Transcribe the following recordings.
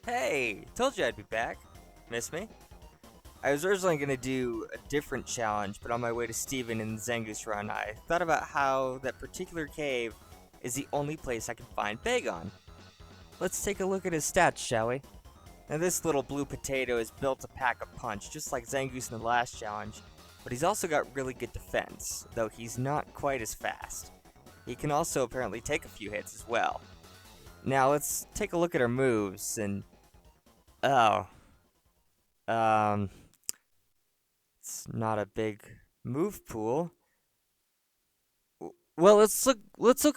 Hey, told you I'd be back. Miss me? I was originally going to do a different challenge, but on my way to Steven in Zangoose Run, I thought about how that particular cave is the only place I can find Bagon. Let's take a look at his stats, shall we? Now this little blue potato is built to pack a punch, just like Zangoose in the last challenge, but he's also got really good defense, though he's not quite as fast. He can also apparently take a few hits as well. Now let's take a look at our moves, and oh, it's not a big move pool. Well, let's look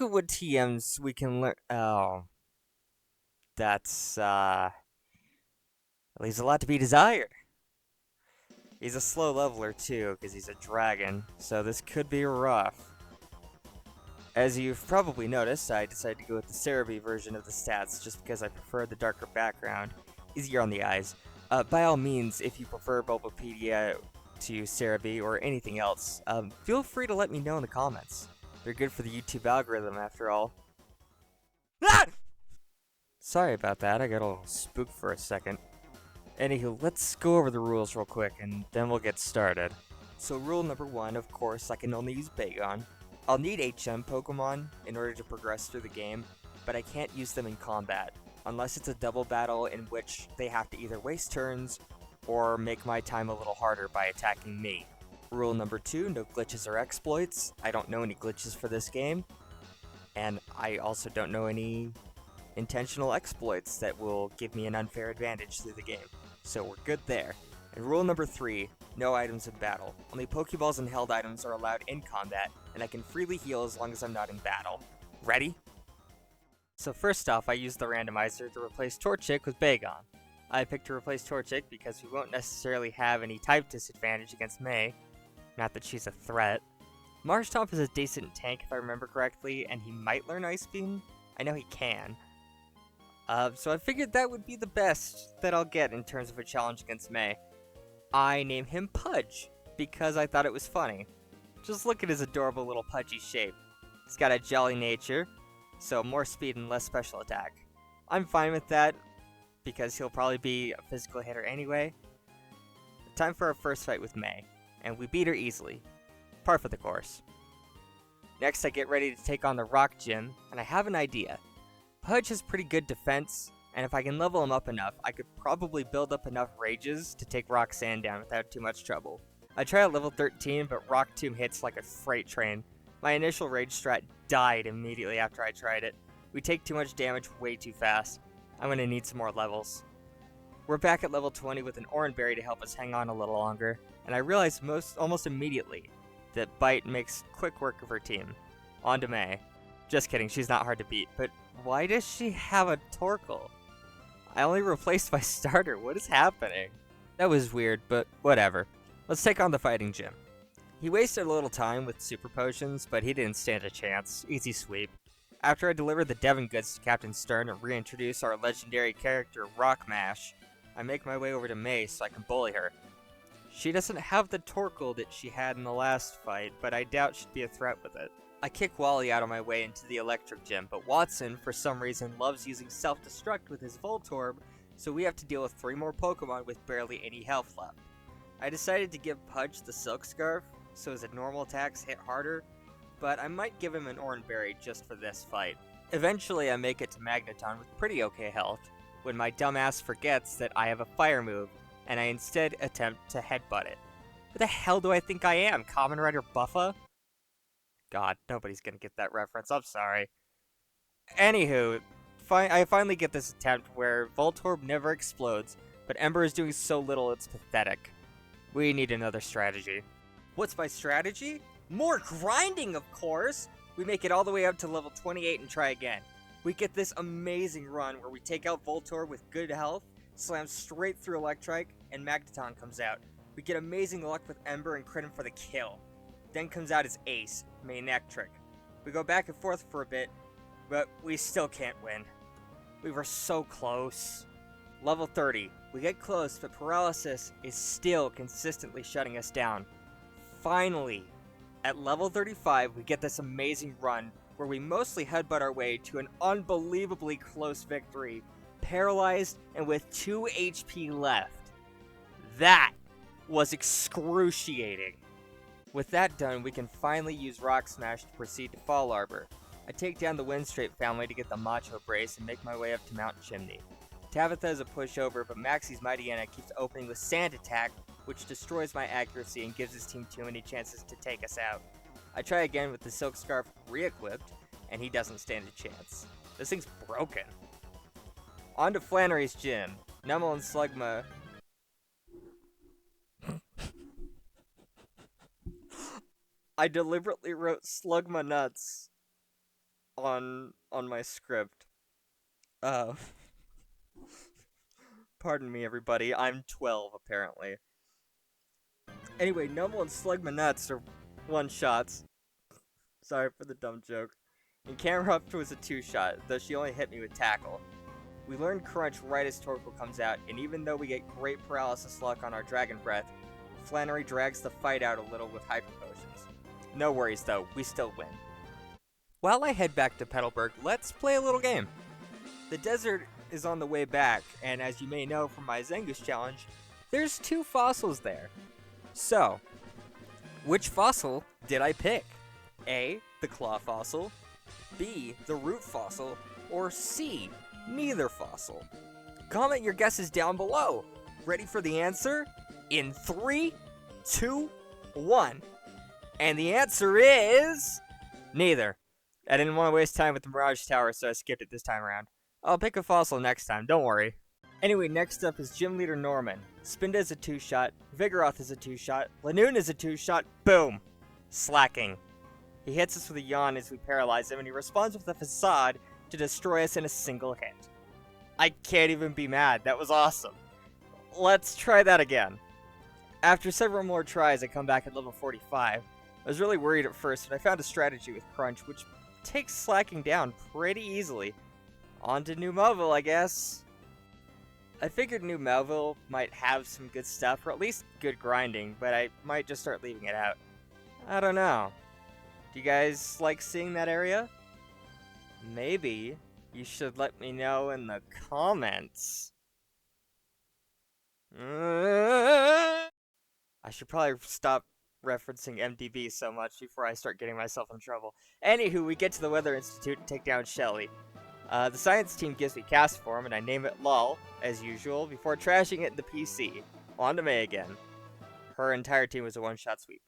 at what TMs we can learn. Oh, that's leaves a lot to be desired. He's a slow leveler too, because he's a dragon, so this could be rough. As you've probably noticed, I decided to go with the Cerebi version of the stats just because I prefer the darker background, easier on the eyes. By all means, if you prefer Bulbapedia to Cerebi or anything else, feel free to let me know in the comments. They're good for the YouTube algorithm, after all. Ah! Sorry about that, I got a little spooked for a second. Anywho, let's go over the rules real quick, and then we'll get started. So rule number 1, of course, I can only use Bagon. I'll need HM Pokemon in order to progress through the game, but I can't use them in combat, unless it's a double battle in which they have to either waste turns or make my time a little harder by attacking me. Rule number 2, no glitches or exploits. I don't know any glitches for this game, and I also don't know any intentional exploits that will give me an unfair advantage through the game, so we're good there. And rule number 3, no items in battle. Only Pokeballs and held items are allowed in combat, and I can freely heal as long as I'm not in battle. Ready? So first off, I used the randomizer to replace Torchic with Bagon. I picked to replace Torchic because we won't necessarily have any type disadvantage against May. Not that she's a threat. Marshtomp is a decent tank if I remember correctly, and he might learn Ice Beam. I know he can. So I figured that would be the best that I'll get in terms of a challenge against May. I named him Pudge, because I thought it was funny. Just look at his adorable little pudgy shape. He's got a jolly nature, so more speed and less special attack. I'm fine with that, because he'll probably be a physical hitter anyway. Time for our first fight with May, and we beat her easily. Par for the course. Next I get ready to take on the Rock Gym, and I have an idea. Pudge has pretty good defense, and if I can level him up enough, I could probably build up enough rages to take Roxanne down without too much trouble. I tried at level 13, but Rock Tomb hits like a freight train. My initial rage strat died immediately after I tried it. We take too much damage way too fast. I'm gonna need some more levels. We're back at level 20 with an Oran Berry to help us hang on a little longer, and I realized almost immediately that Bite makes quick work of her team. On to May. Just kidding, she's not hard to beat, but why does she have a Torkoal? I only replaced my starter, what is happening? That was weird, but whatever. Let's take on the Fighting Gym. He wasted a little time with super potions, but he didn't stand a chance. Easy sweep. After I deliver the Devon goods to Captain Stern and reintroduce our legendary character Rock Mash, I make my way over to May so I can bully her. She doesn't have the Torkoal that she had in the last fight, but I doubt she'd be a threat with it. I kick Wally out of my way into the Electric Gym, but Watson, for some reason, loves using Self-Destruct with his Voltorb, so we have to deal with 3 more Pokemon with barely any health left. I decided to give Pudge the Silk Scarf, so his normal attacks hit harder, but I might give him an Oran Berry just for this fight. Eventually I make it to Magneton with pretty okay health, when my dumbass forgets that I have a fire move, and I instead attempt to headbutt it. Who the hell do I think I am, Kamen Rider Buffa? God, nobody's gonna get that reference, I'm sorry. Anywho, I finally get this attempt where Voltorb never explodes, but Ember is doing so little it's pathetic. We need another strategy. What's my strategy? More grinding, of course! We make it all the way up to level 28 and try again. We get this amazing run where we take out Voltorb with good health, slam straight through Electrike, and Magneton comes out. We get amazing luck with Ember and crit him for the kill. Then comes out his ace, Manectric. We go back and forth for a bit, but we still can't win. We were so close. Level 30. We get close, but Paralysis is still consistently shutting us down. Finally, at level 35, we get this amazing run where we mostly headbutt our way to an unbelievably close victory, paralyzed, and with 2 HP left. That was excruciating. With that done, we can finally use Rock Smash to proceed to Fall Arbor. I take down the Windstrape family to get the Macho Brace and make my way up to Mount Chimney. Tabitha is a pushover, but Maxie's Mighty Anna keeps opening with Sand Attack, which destroys my accuracy and gives his team too many chances to take us out. I try again with the Silk Scarf re-equipped, and he doesn't stand a chance. This thing's broken. On to Flannery's gym. Numel and Slugma... I deliberately wrote Slugma Nuts on my script. Pardon me, everybody. I'm 12, apparently. Anyway, Numel and Slugma Nuts are one-shots. Sorry for the dumb joke. And Camerupt was a two-shot, though she only hit me with Tackle. We learn Crunch right as Torkoal comes out, and even though we get great paralysis luck on our Dragon Breath, Flannery drags the fight out a little with Hyper Potions. No worries though, we still win. While I head back to Petalburg, let's play a little game. The desert is on the way back, and as you may know from my Zengus challenge, there's 2 fossils there. So, which fossil did I pick? A, the claw fossil, B, the root fossil, or C, neither fossil? Comment your guesses down below. Ready for the answer? In 3, 2, 1. And the answer is... neither. I didn't want to waste time with the Mirage Tower, so I skipped it this time around. I'll pick a fossil next time, don't worry. Anyway, next up is Gym Leader Norman. Spinda is a 2-shot, Vigoroth is a 2-shot, Lanoon is a 2-shot, boom! Slacking. He hits us with a yawn as we paralyze him, and he responds with a facade to destroy us in a single hit. I can't even be mad, that was awesome. Let's try that again. After several more tries, I come back at level 45. I was really worried at first, but I found a strategy with Crunch, which takes slacking down pretty easily. On to New Melville, I guess. I figured New Melville might have some good stuff, or at least good grinding, but I might just start leaving it out. I don't know. Do you guys like seeing that area? Maybe you should let me know in the comments. I should probably stop referencing MDB so much before I start getting myself in trouble. Anywho, we get to the Weather Institute and take down Shelly. The science team gives me cast form, and I name it LOL, as usual, before trashing it in the PC. On to May again. Her entire team was a one-shot sweep.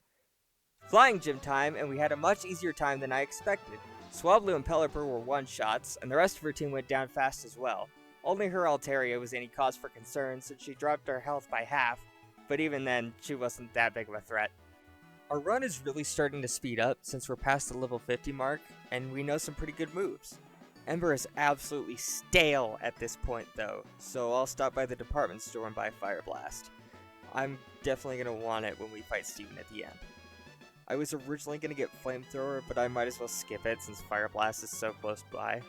Flying gym time, and we had a much easier time than I expected. Swablu and Pelipper were one-shots, and the rest of her team went down fast as well. Only her Altaria was any cause for concern, since she dropped her health by half, but even then, she wasn't that big of a threat. Our run is really starting to speed up since we're past the level 50 mark, and we know some pretty good moves. Ember is absolutely stale at this point though, so I'll stop by the department store and buy Fire Blast. I'm definitely going to want it when we fight Steven at the end. I was originally going to get Flamethrower, but I might as well skip it since Fire Blast is so close by.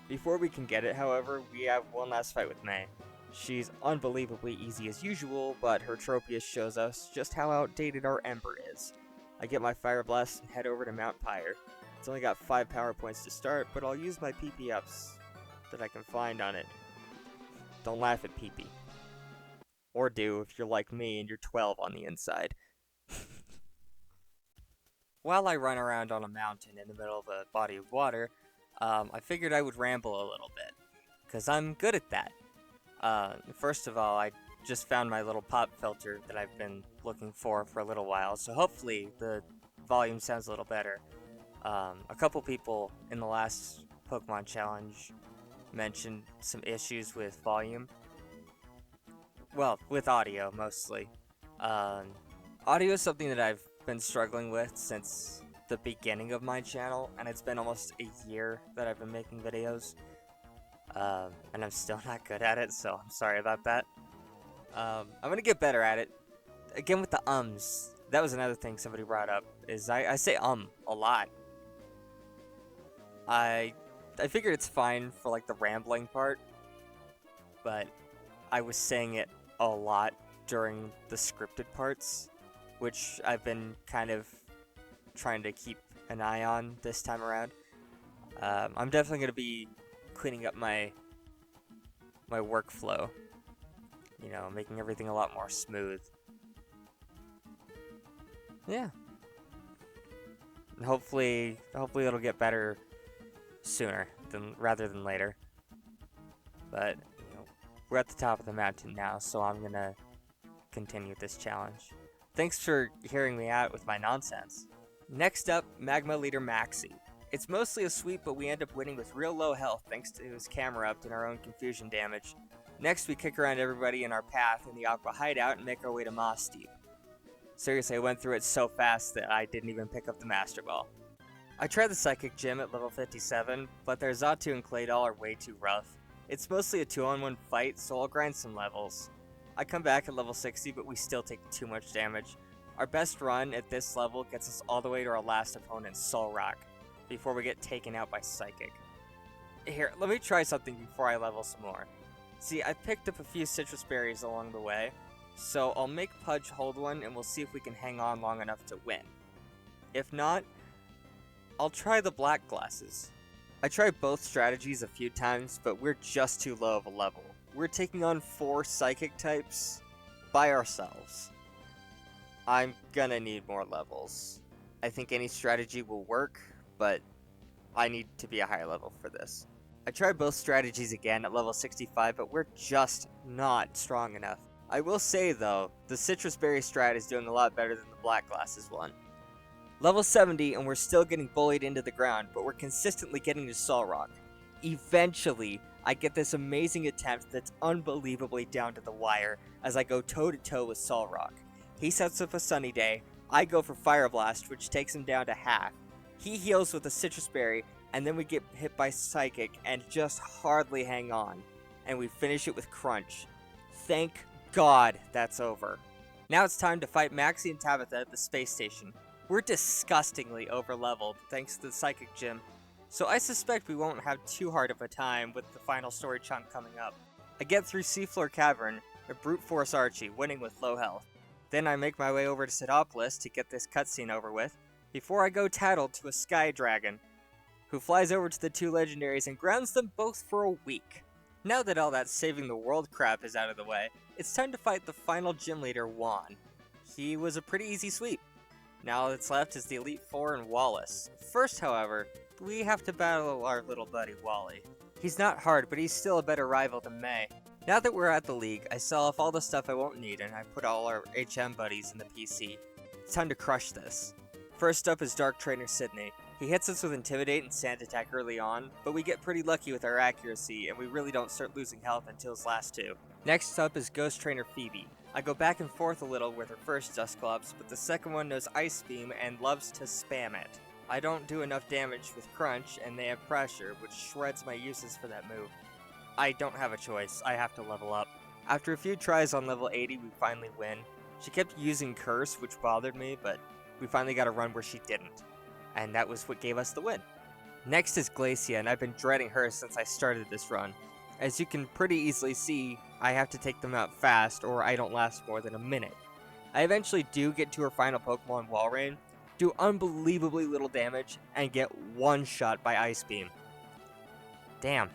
Before we can get it, however, we have one last fight with May. She's unbelievably easy as usual, but her Tropius shows us just how outdated our Ember is. I get my Fire Blast and head over to Mount Pyre. It's only got 5 power points to start, but I'll use my PP ups that I can find on it. Don't laugh at PP. Or do if you're like me and you're 12 on the inside. While I run around on a mountain in the middle of a body of water, I figured I would ramble a little bit, because I'm good at that. First of all, I just found my little pop filter that I've been looking for a little while, so hopefully the volume sounds a little better. A couple people in the last Pokemon Challenge mentioned some issues with volume. Well, with audio, mostly. Audio is something that I've been struggling with since the beginning of my channel, and it's been almost a year that I've been making videos. And I'm still not good at it, so I'm sorry about that. I'm gonna get better at it. Again, with the ums. That was another thing somebody brought up, is I say a lot. I figured it's fine for, like, the rambling part, but I was saying it a lot during the scripted parts, which I've been kind of trying to keep an eye on this time around. I'm definitely going to be cleaning up my my workflow. You know, making everything a lot more smooth. Yeah. And hopefully it'll get better sooner rather than later. But you know, we're at the top of the mountain now, so I'm gonna continue this challenge. Thanks for hearing me out with my nonsense. Next up, Magma Leader Maxi. It's mostly a sweep, but we end up winning with real low health thanks to his camera up and our own confusion damage. Next, we kick around everybody in our path in the Aqua Hideout and make our way to Moss Deep. Seriously, I went through it so fast that I didn't even pick up the Master Ball. I tried the Psychic Gym at level 57, but their Xatu and Claydol are way too rough. It's mostly a 2-on-1 fight, so I'll grind some levels. I come back at level 60, but we still take too much damage. Our best run at this level gets us all the way to our last opponent, Solrock, before we get taken out by Psychic. Here, let me try something before I level some more. See, I picked up a few citrus berries along the way, so I'll make Pudge hold one and we'll see if we can hang on long enough to win. If not, I'll try the black glasses. I tried both strategies a few times, but we're just too low of a level. We're taking on 4 Psychic types by ourselves. I'm gonna need more levels. I think any strategy will work, but I need to be a higher level for this. I tried both strategies again at level 65, but we're just not strong enough. I will say though, the citrus berry strat is doing a lot better than the black glasses one. Level 70 and we're still getting bullied into the ground, but we're consistently getting to Solrock. Eventually, I get this amazing attempt that's unbelievably down to the wire as I go toe to toe with Solrock. He sets up a Sunny Day, I go for Fire Blast, which takes him down to half. He heals with a citrus berry, and then we get hit by Psychic and just hardly hang on. And we finish it with Crunch. Thank God that's over. Now it's time to fight Maxi and Tabitha at the space station. We're disgustingly over-leveled thanks to the Psychic Gym, so I suspect we won't have too hard of a time with the final story chunk coming up. I get through Seafloor Cavern, a brute force Archie, winning with low health. Then I make my way over to Sidopolis to get this cutscene over with, before I go tattled to a Sky Dragon, who flies over to the 2 legendaries and grounds them both for a week. Now that all that saving the world crap is out of the way, it's time to fight the final gym leader, Juan. He was a pretty easy sweep. Now all that's left is the Elite Four and Wallace. First, however, we have to battle our little buddy, Wally. He's not hard, but he's still a better rival than May. Now that we're at the league, I sell off all the stuff I won't need and I put all our HM buddies in the PC. It's time to crush this. First up is Dark Trainer Sydney. He hits us with Intimidate and Sand Attack early on, but we get pretty lucky with our accuracy and we really don't start losing health until his last 2. Next up is Ghost Trainer Phoebe. I go back and forth a little with her first Dusclops, but the second one knows Ice Beam and loves to spam it. I don't do enough damage with Crunch, and they have Pressure, which shreds my uses for that move. I don't have a choice, I have to level up. After a few tries on level 80, we finally win. She kept using Curse, which bothered me, but we finally got a run where she didn't. And that was what gave us the win. Next is Glacia, and I've been dreading her since I started this run. As you can pretty easily see, I have to take them out fast or I don't last more than a minute. I eventually do get to her final Pokemon, Walrein, do unbelievably little damage, and get one shot by Ice Beam. Damn.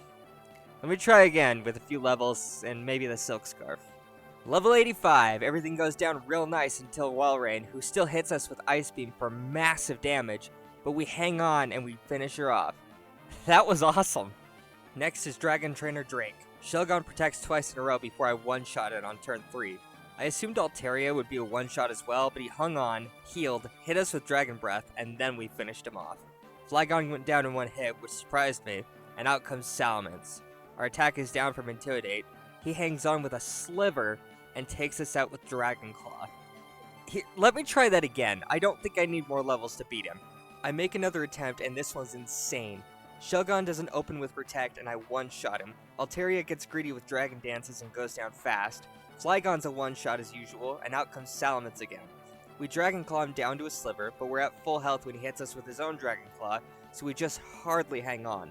Let me try again with a few levels and maybe the Silk Scarf. Level 85, everything goes down real nice until Walrein, who still hits us with Ice Beam for massive damage, but we hang on and we finish her off. That was awesome. Next is Dragon Trainer Drake. Shelgon protects twice in a row before I one-shot it on turn 3. I assumed Altaria would be a one-shot as well, but he hung on, healed, hit us with Dragon Breath, and then we finished him off. Flygon went down in one hit, which surprised me, and out comes Salamence. Our attack is down from Intimidate. He hangs on with a Sliver and takes us out with Dragon Claw. Here, let me try that again. I don't think I need more levels to beat him. I make another attempt, and this one's insane. Shelgon doesn't open with Protect, and I one-shot him. Altaria gets greedy with Dragon Dances and goes down fast. Flygon's a one-shot as usual, and out comes Salamence again. We Dragon Claw him down to a Sliver, but we're at full health when he hits us with his own Dragon Claw, so we just hardly hang on.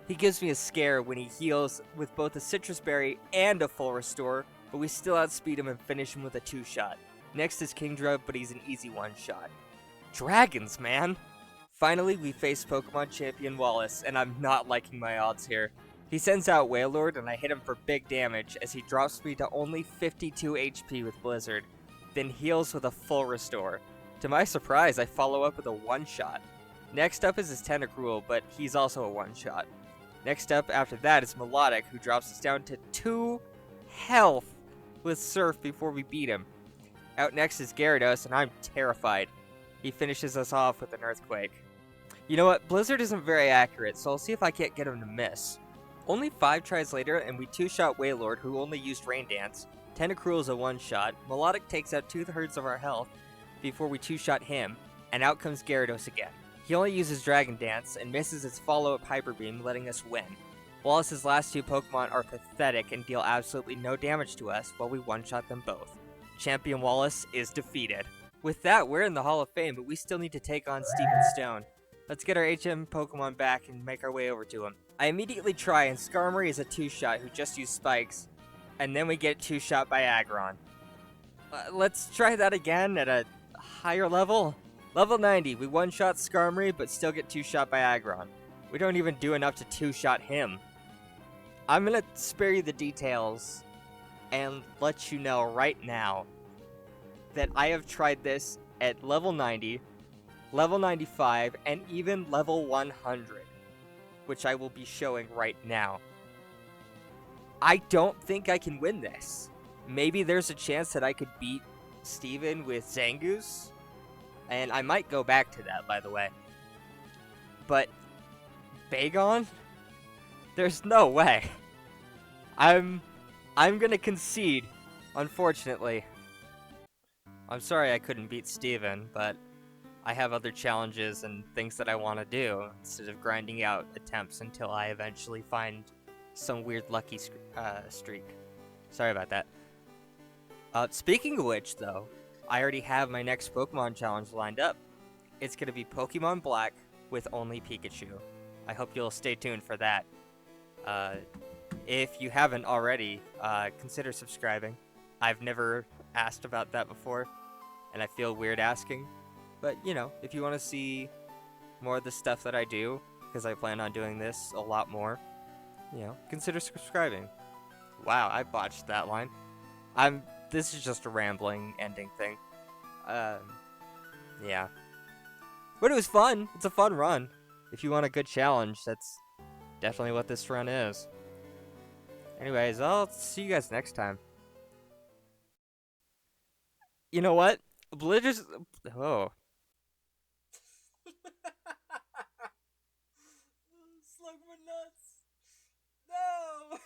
He gives me a scare when he heals with both a Citrus Berry and a full Restore, but we still outspeed him and finish him with a 2-shot. Next is Kingdra, but he's an easy one-shot. Dragons, man! Finally, we face Pokemon Champion Wallace, and I'm not liking my odds here. He sends out Wailord and I hit him for big damage as he drops me to only 52 HP with Blizzard, then heals with a full restore. To my surprise, I follow up with a one-shot. Next up is his Tentacruel, but he's also a one-shot. Next up after that is Melodic, who drops us down to 2 health with Surf before we beat him. Out next is Gyarados, and I'm terrified. He finishes us off with an Earthquake. You know what? Blizzard isn't very accurate, so I'll see if I can't get him to miss. Only 5 tries later, and we 2-shot Wailord, who only used Rain Dance. Tentacruel is a one-shot. Melodic takes out 2/3 of our health before we 2-shot him, and out comes Gyarados again. He only uses Dragon Dance and misses its follow-up Hyper Beam, letting us win. Wallace's last 2 Pokemon are pathetic and deal absolutely no damage to us while we one-shot them both. Champion Wallace is defeated. With that, we're in the Hall of Fame, but we still need to take on Steven Stone. Let's get our HM Pokemon back and make our way over to him. I immediately try, and Skarmory is a 2-shot who just used Spikes, and then we get 2-shot by Aggron. Let's try that again at a higher level. Level 90, we 1-shot Skarmory, but still get 2-shot by Aggron. We don't even do enough to 2-shot him. I'm gonna spare you the details and let you know right now that I have tried this at level 90, level 95, and even level 100, which I will be showing right now. I don't think I can win this. Maybe there's a chance that I could beat Steven with Zangoose, and I might go back to that, by the way. But Bagon? There's no way. I'm gonna concede, unfortunately. I'm sorry I couldn't beat Steven, but I have other challenges and things that I want to do instead of grinding out attempts until I eventually find some weird lucky streak. Sorry about that. Speaking of which, though, I already have my next Pokemon challenge lined up. It's going to be Pokemon Black with only Pikachu. I hope you'll stay tuned for that. If you haven't already, consider subscribing. I've never asked about that before, and I feel weird asking. But, you know, if you want to see more of the stuff that I do, because I plan on doing this a lot more, you know, consider subscribing. Wow, I botched that line. This is just a rambling ending thing. Yeah. But it was fun. It's a fun run. If you want a good challenge, that's definitely what this run is. Anyways, I'll see you guys next time. You know what? Blizzard's... Oh. Slug my nuts. No!